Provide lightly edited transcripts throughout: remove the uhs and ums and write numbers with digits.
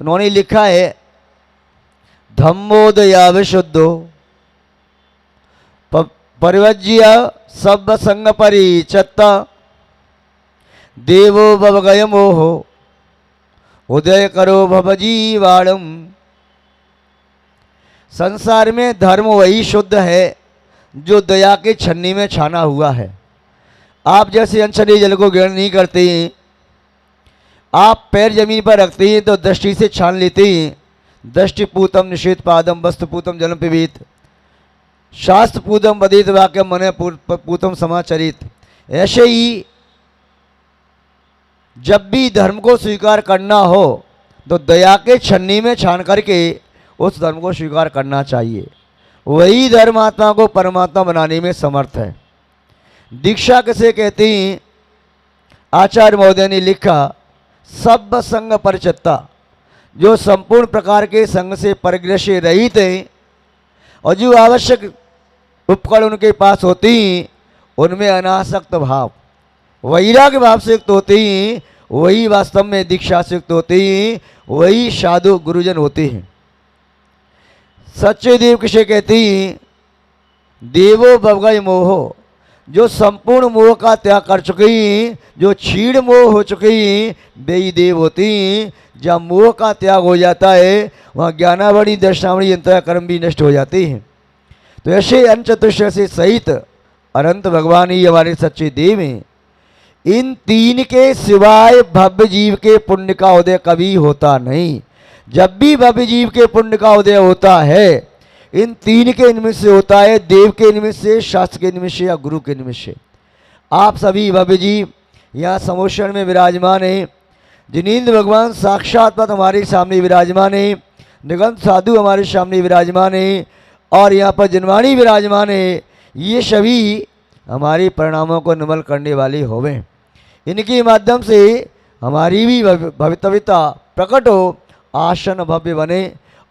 उन्होंने लिखा है धम्मोदया विशुद्धो परिवज्य सब संग परिचत्ता देवो भवगय मोहो उदय करो भवजीवाणम। संसार में धर्म वही शुद्ध है जो दया के छन्नी में छाना हुआ है। आप जैसे अनछने जल को ग्रहण नहीं करते, आप पैर जमीन पर रखते हैं तो दृष्टि से छान लेते हैं। दृष्टि पूतम निषेध पादम वस्तु पूतम जलम पिबेत शास्त्र पूतम वदेत वाक्य मन पूतम समाचरित। ऐसे ही जब भी धर्म को स्वीकार करना हो तो दया के छन्नी में छान करके उस धर्म को स्वीकार करना चाहिए। वही धर्म आत्मा को परमात्मा बनाने में समर्थ है। दीक्षा किसे कहते हैं? आचार्य महोदय ने लिखा सब संग परिचित्ता, जो संपूर्ण प्रकार के संग से परिग्रह से रहित हैं और जो आवश्यक उपकरण उनके पास होते हैं उनमें अनासक्त भाव वैराग्य भाव से युक्त होते हैं, वही वास्तव में दीक्षा से युक्त होते हैं, वही साधु गुरुजन होते हैं। सच्चे देव किसे कहते हैं? देवो भवगय मोहो, जो संपूर्ण मोह का त्याग कर चुके हैं, जो क्षीण मोह हो चुके हैं, वे ही देव होते हैं। जहाँ मोह का त्याग हो जाता है वहाँ ज्ञानावणी दर्शनावणी अंतः कर्म भी नष्ट हो जाते हैं। तो ऐसे अंचतुष्ट से सहित अनंत भगवान ही हमारे सच्चे देव हैं। इन तीन के सिवाय भव्य जीव के पुण्य का उदय कभी होता नहीं। जब भी भव्य जीव के पुण्य का उदय होता है इन तीन के निमित्त से होता है, देव के निमित्त से, शास्त्र के निमित्त से या गुरु के निमित्त से। आप सभी भव्य जीव यहाँ समोषण में विराजमान हैं। जिनेन्द्र भगवान साक्षात हमारे सामने विराजमान है, निगंत साधु हमारे सामने विराजमान है और यहाँ पर जनवाणी विराजमान है। ये सभी हमारे परिणामों को निर्मल करने वाले होवें। इनके माध्यम से हमारी भी भवितव्यता प्रकट हो, आसन भव्य बने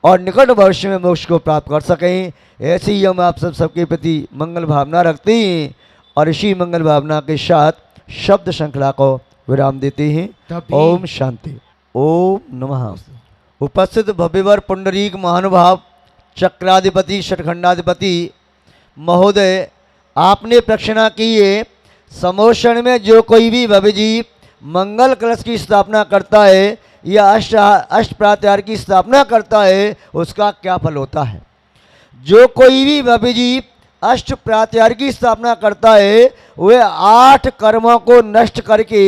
और निकट भविष्य में मोक्ष को प्राप्त कर सकें। ऐसे ही हम आप सबके प्रति मंगल भावना रखते हैं और इसी मंगल भावना के साथ शब्द श्रृंखला को विराम देते हैं। ओम शांति। ओम नमः। उपस्थित भव्यवर पुंडरीक महानुभाव चक्राधिपति षटखंडाधिपति महोदय, आपने प्रक्षणा की है समोषण में जो कोई भी भव्य जीव मंगल कलश की स्थापना करता है या अष्ट प्रात्यार की स्थापना करता है उसका क्या फल होता है। जो कोई भी भव्य जीव अष्ट प्रात्यार की स्थापना करता है वह 8 कर्मों को नष्ट करके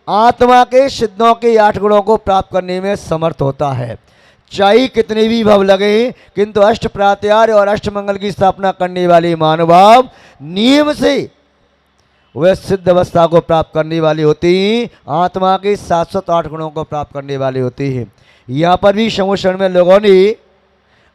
आत्मा के सिद्धों के 8 गुणों को प्राप्त करने में समर्थ होता है। चाहे कितने भी भव लगे किंतु अष्ट प्रात्यार और अष्ट मंगल की स्थापना करने वाले महानुभाव नियम से वह सिद्ध अवस्था को प्राप्त करने वाले होते हैं, आत्मा के 708 गुणों को प्राप्त करने वाले होते हैं। यहाँ पर भी समोषण में लोगों ने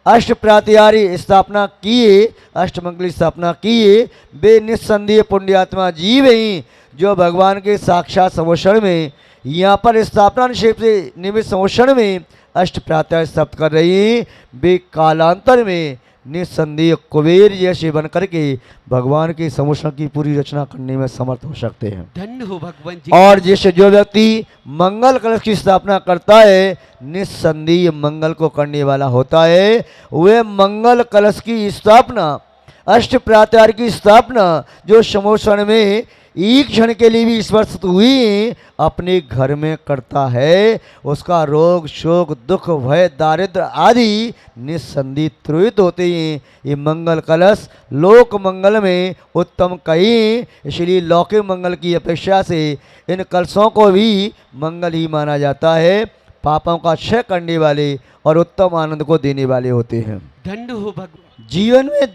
अष्ट प्रात्यारी स्थापना किए, अष्टमंगली स्थापना किए। वे निस्संदेह पुण्यात्मा जीव हैं जो भगवान के साक्षात समोषण में यहाँ पर स्थापना निषेध से निमित्त समोषण में अष्ट प्रात्यार स्थापित कर रही हैं। वे कालांतर में निस्संदेह कुबेर जैसे बन करके भगवान के समोषण की पूरी रचना करने में समर्थ हो सकते हैं। धन्य हो भगवान जी। और जैसे जो व्यक्ति मंगल कलश की स्थापना करता है निस्संदेह मंगल को करने वाला होता है। वह मंगल कलश की स्थापना, अष्ट प्रात्यार की स्थापना जो समोषण में एक क्षण के लिए भी स्पर्शित हुई अपने घर में करता है, उसका रोग शोक दुख भय दारिद्र आदि निस्संदेह त्रुहित होते हैं। ये मंगल कलश लोक मंगल में उत्तम कहीं, इसलिए लौकिक मंगल की अपेक्षा से इन कलशों को भी मंगल ही माना जाता है। पापों का क्षय करने वाले और उत्तम आनंद को देने वाले होते हैं। धन्य हो भगवान। जीवन में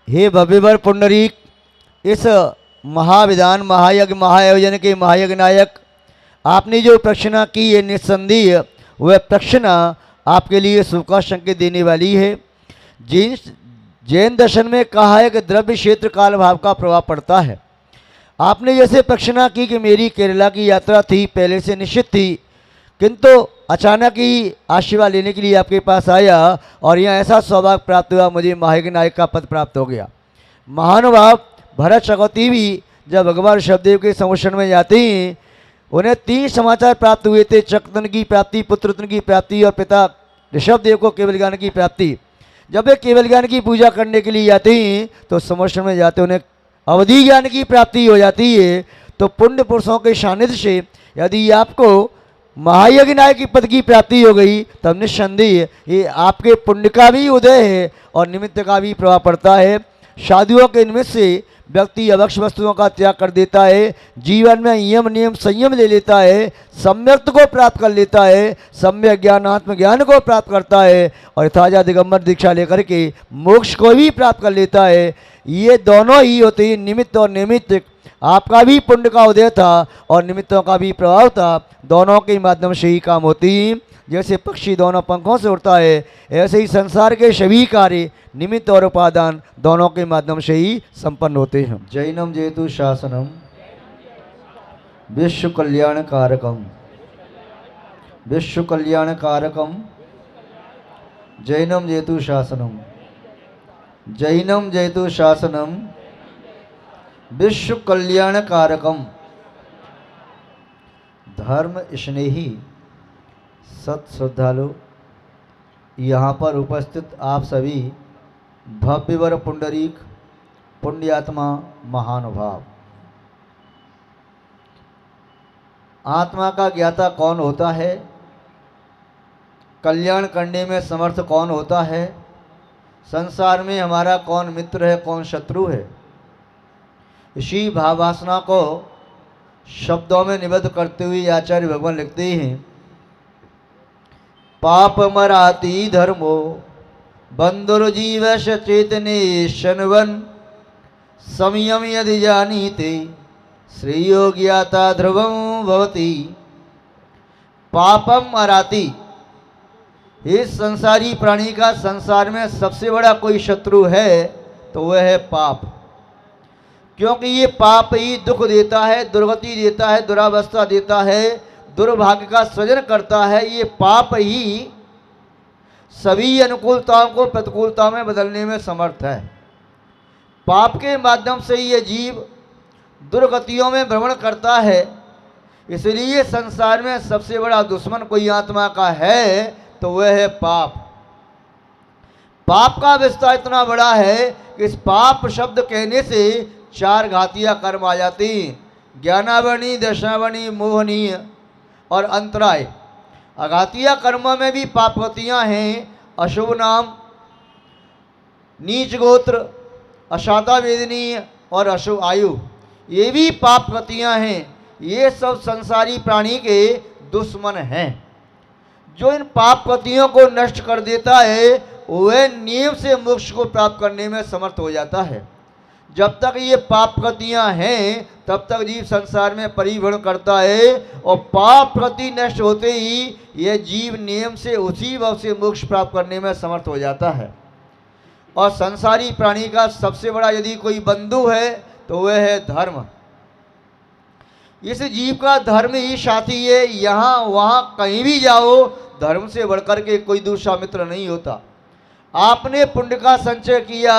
हे भव्यवर पुंडरीक, इस महाविधान महायज्ञ महायोजन के महायज्ञ नायक, आपने जो प्रक्षणा की है निस्संदेह वह प्रक्षणा आपके लिए सुख का संकेत देने वाली है। जैन दर्शन में कहा है कि द्रव्य क्षेत्र काल भाव का प्रभाव पड़ता है। आपने जैसे प्रक्षणा की कि मेरी केरला की यात्रा थी, पहले से निश्चित थी, किंतु अचानक ही आशीर्वाद लेने के लिए आपके पास आया और यहाँ ऐसा सौभाग्य प्राप्त हुआ, मुझे महायज्ञ नायक का पद प्राप्त हो गया। महानुभाव भरत चकौती भी जब भगवान ऋषभदेव के समोषण में जाते हैं उन्हें 3 समाचार प्राप्त हुए थे, चक्रधन की प्राप्ति, पुत्ररत्न की प्राप्ति और पिता ऋषभ देव को केवल ज्ञान की प्राप्ति। जब वे केवल ज्ञान की पूजा करने के लिए जाते हैं तो समुद्र में जाते उन्हें अवधि ज्ञान की प्राप्ति हो जाती है। तो पुण्य पुरुषों के सानिध्य से यदि आपको महायज्ञ की पद की प्राप्ति हो गई तब निस्संदेह ये आपके पुण्य का भी उदय है और निमित्त का भी प्रभाव पड़ता है। शादियों के निमित्त से व्यक्ति अवक्ष वस्तुओं का त्याग कर देता है, जीवन में यम नियम संयम ले लेता है, सम्यक्त को प्राप्त कर लेता है, सम्यक ज्ञान आत्मज्ञान को प्राप्त करता है और यथाजा दिगंबर दीक्षा लेकर के मोक्ष को भी प्राप्त कर लेता है। ये दोनों ही होते हैं, निमित्त और निमित्त। आपका भी पुण्य का उदय था और निमित्तों का भी प्रभाव था, दोनों के माध्यम से ही काम होती हैं। जैसे पक्षी दोनों पंखों से उड़ता है ऐसे ही संसार के सभी कार्य निमित्त और उपादान दोनों के माध्यम से ही संपन्न होते हैं। जैनम जेतु शासनम विश्व कल्याण कारकम, विश्व कल्याण कारकम जैनम जेतु शासनम, जैनम जेतु शासनम विश्व कल्याण कारकम। धर्म स्नेही सत श्रद्धालु, यहाँ पर उपस्थित आप सभी भव्यवर पुंडरीक पुण्यात्मा महानुभाव। आत्मा का ज्ञाता कौन होता है, कल्याण करने में समर्थ कौन होता है, संसार में हमारा कौन मित्र है कौन शत्रु है, इसी भाववासना को शब्दों में निबद्ध करते हुए आचार्य भगवान लिखते हैं, पाप मराती धर्मो बंधुर्जीव चेतने शनवन संयम यदि जानीते श्रेयो ज्ञाता ध्रुवम भवति। पापम मराती, इस संसारी प्राणी का संसार में सबसे बड़ा कोई शत्रु है तो वह है पाप, क्योंकि ये पाप ही दुख देता है, दुर्गति देता है, दुरावस्था देता है, दुर्भाग्य का सृजन करता है। ये पाप ही सभी अनुकूलताओं को प्रतिकूलता में बदलने में समर्थ है। पाप के माध्यम से ये जीव दुर्गतियों में भ्रमण करता है। इसलिए संसार में सबसे बड़ा दुश्मन कोई आत्मा का है तो वह है पाप। पाप का विस्तार इतना बड़ा है कि इस पाप शब्द कहने से 4 घातियाँ कर्म आ जाती, ज्ञानावनी, दशावनी, मोहनीय और अंतराय। अघातिया कर्मों में भी पापवतियाँ हैं, अशुभ नाम, नीच गोत्र, अशाता वेदनीय और अशुभ आयु, ये भी पापवतियाँ हैं। ये सब संसारी प्राणी के दुश्मन हैं। जो इन पापवतियों को नष्ट कर देता है वह नियम से मोक्ष को प्राप्त करने में समर्थ हो जाता है। जब तक ये पाप कृतियाँ हैं तब तक जीव संसार में परिभ्रमण करता है और पाप प्रति नष्ट होते ही यह जीव नियम से उसी भाव से मोक्ष प्राप्त करने में समर्थ हो जाता है। और संसारी प्राणी का सबसे बड़ा यदि कोई बंधु है तो वह है धर्म। इस जीव का धर्म ही साथी है। यहाँ वहाँ कहीं भी जाओ, धर्म से बढ़कर के कोई दूसरा मित्र नहीं होता। आपने पुण्य का संचय किया,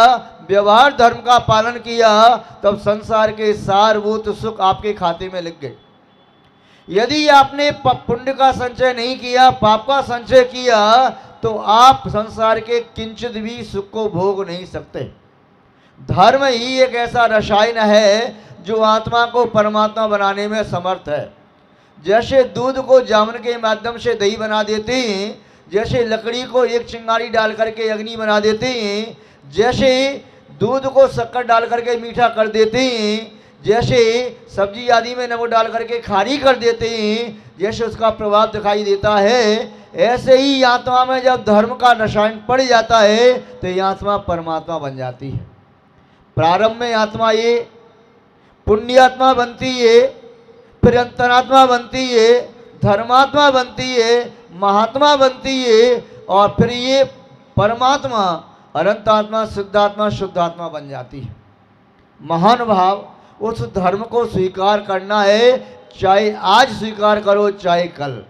व्यवहार धर्म का पालन किया, तब संसार के सारभूत सुख आपके खाते में लिख गए। यदि आपने पुण्य का संचय नहीं किया, पाप का संचय किया, तो आप संसार के किंचित भी सुख को भोग नहीं सकते। धर्म ही एक ऐसा रसायन है जो आत्मा को परमात्मा बनाने में समर्थ है। जैसे दूध को जामुन के माध्यम से दही बना देते हैं, जैसे लकड़ी को एक चिंगारी डाल करके अग्नि बना देते हैं, जैसे दूध को शक्कर डाल करके मीठा कर देते हैं, जैसे सब्जी आदि में नमक डाल करके खारी कर देते हैं, जैसे उसका प्रभाव दिखाई देता है, ऐसे ही आत्मा में जब धर्म का रसायन पड़ जाता है तो ये आत्मा परमात्मा बन जाती है। प्रारंभ में आत्मा ये पुण्यात्मा बनती है, फिर अंतरात्मा बनती है, धर्मात्मा बनती है, महात्मा बनती है और फिर ये परमात्मा अनंतात्मा, सिद्धात्मा, शुद्धात्मा बन जाती है। महान भाव उस धर्म को स्वीकार करना है, चाहे आज स्वीकार करो चाहे कल।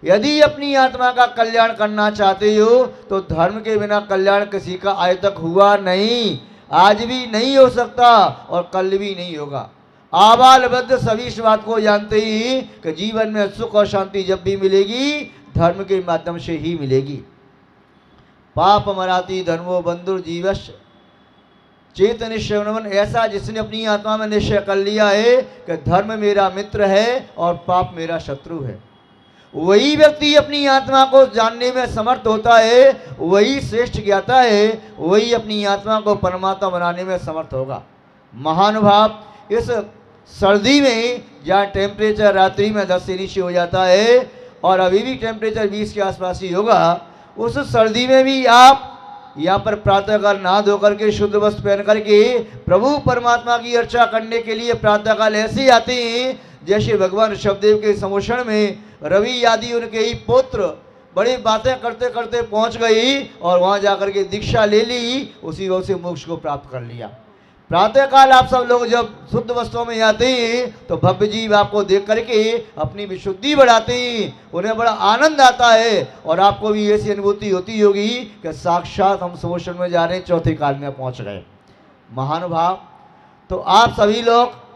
यदि अपनी आत्मा का कल्याण करना चाहते हो तो धर्म के बिना कल्याण किसी का आज तक हुआ नहीं, आज भी नहीं हो सकता और कल भी नहीं होगा। आबाल वृद्ध सभी इस बात को जानते ही कि जीवन में सुख और शांति जब भी मिलेगी धर्म के माध्यम से ही मिलेगी। पाप मराती धर्मो बंधुर जीवश चेत निश्चय, ऐसा जिसने अपनी आत्मा में निश्चय कर लिया है कि धर्म मेरा मित्र है और पाप मेरा शत्रु है, वही व्यक्ति अपनी आत्मा को जानने में समर्थ होता है, वही श्रेष्ठ ज्ञाता है, वही अपनी आत्मा को परमात्मा बनाने में समर्थ होगा। महानुभाव, इस सर्दी में जहाँ टेम्परेचर रात्रि में 10 से नीचे हो जाता है और अभी भी टेम्परेचर 20 के आसपास ही होगा, उस सर्दी में भी आप यहाँ पर प्रातःकाल नहा धो करके शुद्ध वस्त्र पहन करके प्रभु परमात्मा की अर्चा करने के लिए प्रातःकाल ऐसे आते हैं जैसे भगवान ऋषभदेव के समोषण में रवि आदि उनके ही पुत्र बड़ी बातें करते करते पहुंच गई और वहां जाकर के दीक्षा ले ली, उसी वक्त से मोक्ष को प्राप्त कर लिया। प्रातःकाल आप सब लोग जब शुद्ध वस्त्रों में आते हैं तो भव्य जीव आपको देख करके अपनी विशुद्धि बढ़ाते हैं, उन्हें बड़ा आनंद आता है और आपको भी ऐसी अनुभूति होती होगी कि साक्षात हम समोषण में जा रहे हैं, चौथे काल में पहुंच गए। महानुभाव, तो आप सभी लोग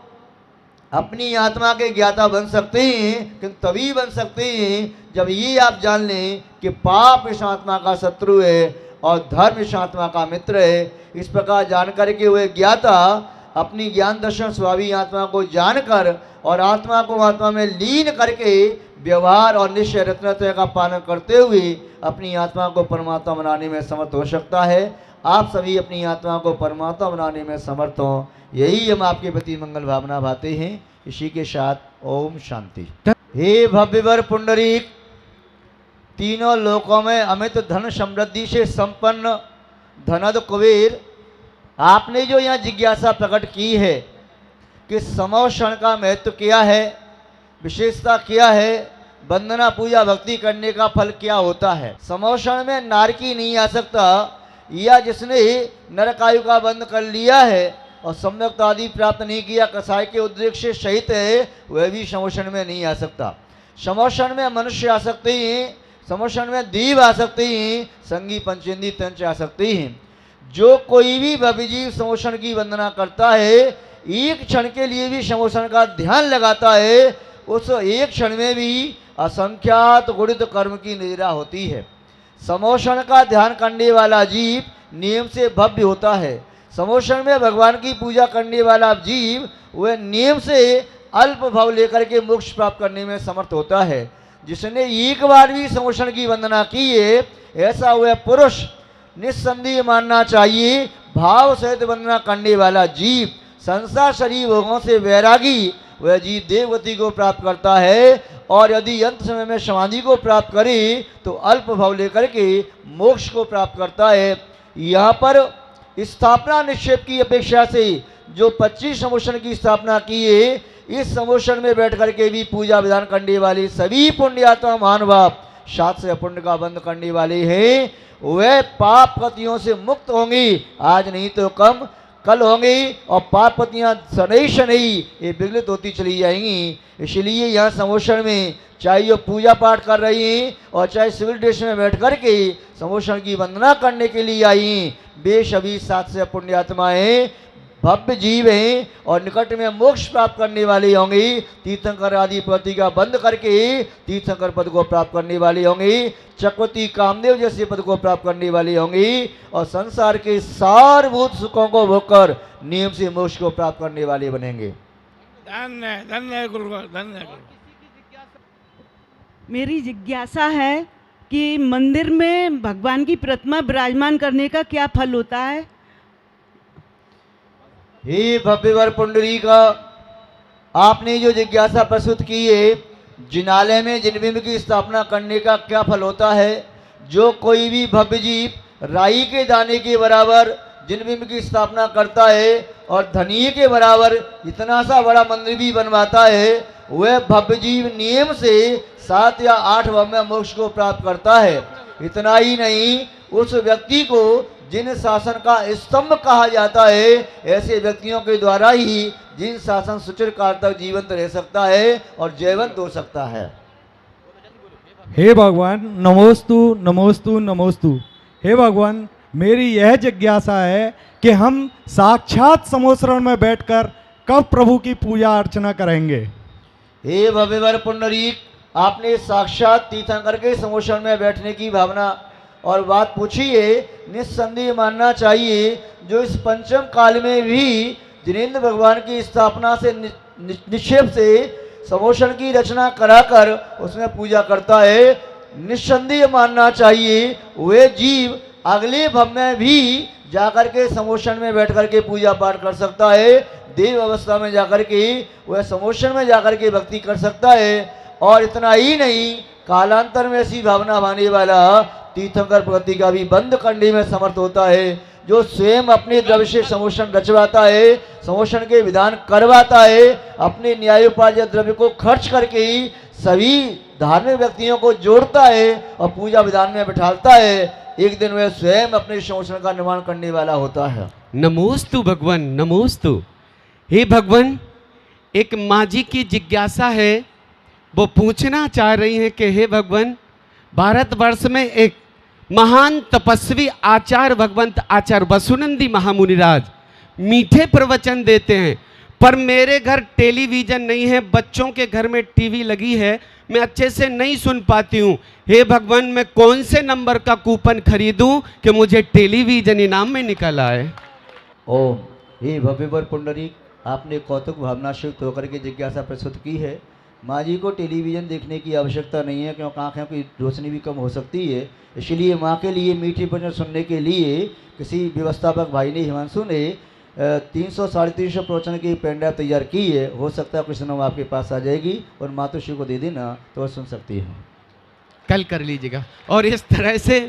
अपनी आत्मा के ज्ञाता बन सकते हैं, किंतु तभी बन सकते हैं जब ये आप जान लें कि पाप इस आत्मा का शत्रु है और धर्म इस आत्मा का मित्र है। इस प्रकार जानकर के हुए ज्ञाता अपनी ज्ञान दर्शन स्वाभावी आत्मा को जानकर और आत्मा को आत्मा में लीन करके व्यवहार और निश्चय रत्नत्रय का पालन करते हुए अपनी आत्मा को परमात्मा बनाने में समर्थ हो सकता है। आप सभी अपनी आत्मा को परमात्मा बनाने में समर्थ हों, यही हम आपके प्रति मंगल भावना भाते हैं। इसी के साथ ओम शांति। हे भव्यवर पुंडरीक, तीनों लोकों में अमित धन समृद्धि से संपन्न धनद कुबेर, आपने जो यहाँ जिज्ञासा प्रकट की है कि समोषण का महत्व क्या है, विशेषता क्या है, वंदना पूजा भक्ति करने का फल क्या होता है। समोषण में नारकी नहीं आ सकता, या जिसने नरकायु का बंद कर लिया है और सम्यक्त आदि प्राप्त नहीं किया, कसाय के उद्रेक से सहित है, वह भी समोषण में नहीं आ सकता। समोषण में मनुष्य आ सकते हैं, समोषण में दीव आ सकते हैं, संगी पंचेंदी तंच आ सकते हैं। जो कोई भी भव्य जीव समोषण की वंदना करता है, एक क्षण के लिए भी समोषण का ध्यान लगाता है, उस एक क्षण में भी असंख्यात गुणित कर्म की निद्रा होती है। समोषण का ध्यान करने वाला जीव नियम से भव्य होता है। समोषण में भगवान की पूजा करने वाला जीव वह नियम से अल्प भाव लेकर के मोक्ष प्राप्त करने में समर्थ होता है। जिसने एक बार भी समोषण की वंदना की है, ऐसा वह पुरुष निस्संदेह मानना चाहिए। भाव सहित वंदना करने वाला जीव संसार शरीर भोगों से वैरागी वह जीव देवगति को प्राप्त करता है, और यदि अंत समय में समाधि को प्राप्त करे तो अल्प भाव लेकर के मोक्ष को प्राप्त करता है। यहाँ पर स्थापना निक्षेप की अपेक्षा से जो 25 समोषण की स्थापना की है, इस समोषण में बैठ करके भी पूजा विधान करने वाले सभी पुण्यात्मा महानुभाव, सात से पुण्य का बंद करने वाले हैं, वह पाप पतियों से मुक्त होंगे। आज नहीं तो कम कल होंगे, और पाप पतियाँ शनई शनई ये विगलित होती चली जाएंगी। इसलिए यहाँ समोषण में चाहे वो पूजा पाठ कर रही हैं और चाहे सिविल ड्रेस में बैठ करके समोषण की वंदना करने के लिए आई, वे सभी सात से पुण्यात्माएं भव्य जीव हैं और निकट में मोक्ष प्राप्त करने वाले होंगे। तीर्थंकर आदि प्रति का बंद करके तीर्थंकर पद को प्राप्त करने वाले होंगे, चक्रवर्ती कामदेव जैसे पद को प्राप्त करने वाले होंगे, और संसार के सारभूत सुखों को भोगकर नियम से मोक्ष को प्राप्त करने वाले बनेंगे। धन्य धन्य गुरुवर, धन्य गुरुवर। मेरी जिज्ञासा है कि मंदिर में भगवान की प्रतिमा विराजमान करने का क्या फल होता है? हे भव्यवर पुंडरीका, आपने जो जिज्ञासा प्रस्तुत की है, जिनालय में जिनबिंब की स्थापना करने का क्या फल होता है। जो कोई भी भव्य जीव राई के दाने के बराबर जिनबिंब की स्थापना करता है और धनिये के बराबर इतना सा बड़ा मंदिर भी बनवाता है, वह भव्य जीव नियम से 7 या 8 भाव में मोक्ष को प्राप्त करता है। इतना ही नहीं, उस व्यक्ति को जिन शासन का स्तंभ कहा जाता है, ऐसे व्यक्तियों के द्वारा ही जिन शासन सुचिर काल तक जीवंत रह सकता है और जयवंत हो सकता है। हे भगवान, नमोस्तु नमोस्तु नमोस्तु। हे भगवान, मेरी यह जिज्ञासा है कि हम साक्षात समोषण में बैठकर कब प्रभु की पूजा अर्चना करेंगे? हे भव्यवर पुंडरीक, आपने साक्षात तीर्थंकर के समोषण में बैठने की भावना और बात पूछी है। निस्संदेह मानना चाहिए जो इस पंचम काल में भी जिनेन्द्र भगवान की स्थापना से निक्षेप से समोषण की रचना कराकर उसमें पूजा करता है, निस्संदेह मानना चाहिए वे जीव अगले भव में भी जाकर के समोषण में बैठ कर के पूजा पाठ कर सकता है। देव अवस्था में जाकर के वह समोषण में जाकर के भक्ति कर सकता है। और इतना ही नहीं, कालांतर में ऐसी भावना भाने वाला तीर्थंकर प्रगति का भी बंद करने में समर्थ होता है, जो स्वयं अपने द्रव्य से समोषण रचवाता है, समोषण के विधान करवाता है, अपने न्यायोपार्जित द्रव्य को खर्च करके ही सभी धार्मिक व्यक्तियों को जोड़ता है और पूजा विधान में बिठालता है। एक दिन वह स्वयं अपने समोषण का निर्माण करने वाला होता है। नमोस्तु भगवान, नमोस्तु। हे भगवान, एक माँ जी की जिज्ञासा है, वो पूछना चाह रही हैं कि हे भगवान, भारतवर्ष में एक महान तपस्वी आचार्य भगवंत आचार्य वसुनंदी महामुनिराज मीठे प्रवचन देते हैं, पर मेरे घर टेलीविज़न नहीं है, बच्चों के घर में टीवी लगी है, मैं अच्छे से नहीं सुन पाती हूँ। हे भगवान, मैं कौन से नंबर का कूपन खरीदूं कि मुझे टेलीविज़न इनाम में निकल आए? ओम। हे भव्यवर पुंडरीक, आपने कौतुक भावना से युक्त होकर के जिज्ञासा प्रस्तुत की है। माँ जी को टेलीविज़न देखने की आवश्यकता नहीं है, क्योंकि आँखों की रोशनी भी कम हो सकती है। इसलिए माँ के लिए मीठी भजन सुनने के लिए किसी व्यवस्थापक भाई ने, हिमांशु ने 300 350 प्रवचन की पेंडा तैयार की है। हो सकता है कुछ दिनों में आपके पास आ जाएगी और मातोश्री को दे देना तो वह सुन सकती है। कल कर लीजिएगा। और इस तरह से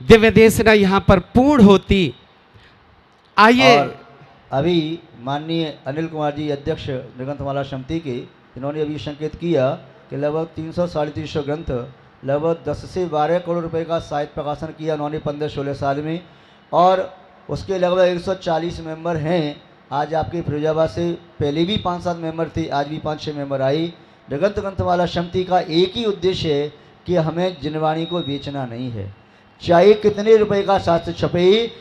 दिव्य देशना यहाँ पर पूर्ण होती। आइए, और अभी माननीय अनिल कुमार जी, अध्यक्ष निगंतमाला समिति के, इन्होंने अभी संकेत किया कि लगभग 300 350 ग्रंथ, लगभग 10 से 12 करोड़ रुपए का साहित्य प्रकाशन किया उन्होंने 15-16 साल में, और उसके लगभग 140 मेंबर हैं। आज आपके फिरोजाबाद से पहले भी 5-7 मेंबर थे, आज भी 5-6 मेंबर आई। निगंत ग्रंथमाला समिति का एक ही उद्देश्य है कि हमें जिनवाणी को बेचना नहीं है, चाहे कितने रुपए का शास्त्र छपे,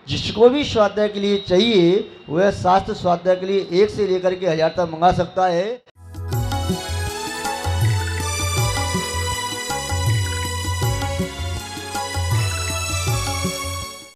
जिसको भी स्वाध्याय के लिए चाहिए वह शास्त्र स्वाध्याय के लिए 1 से लेकर के 1000 तक मंगा सकता है।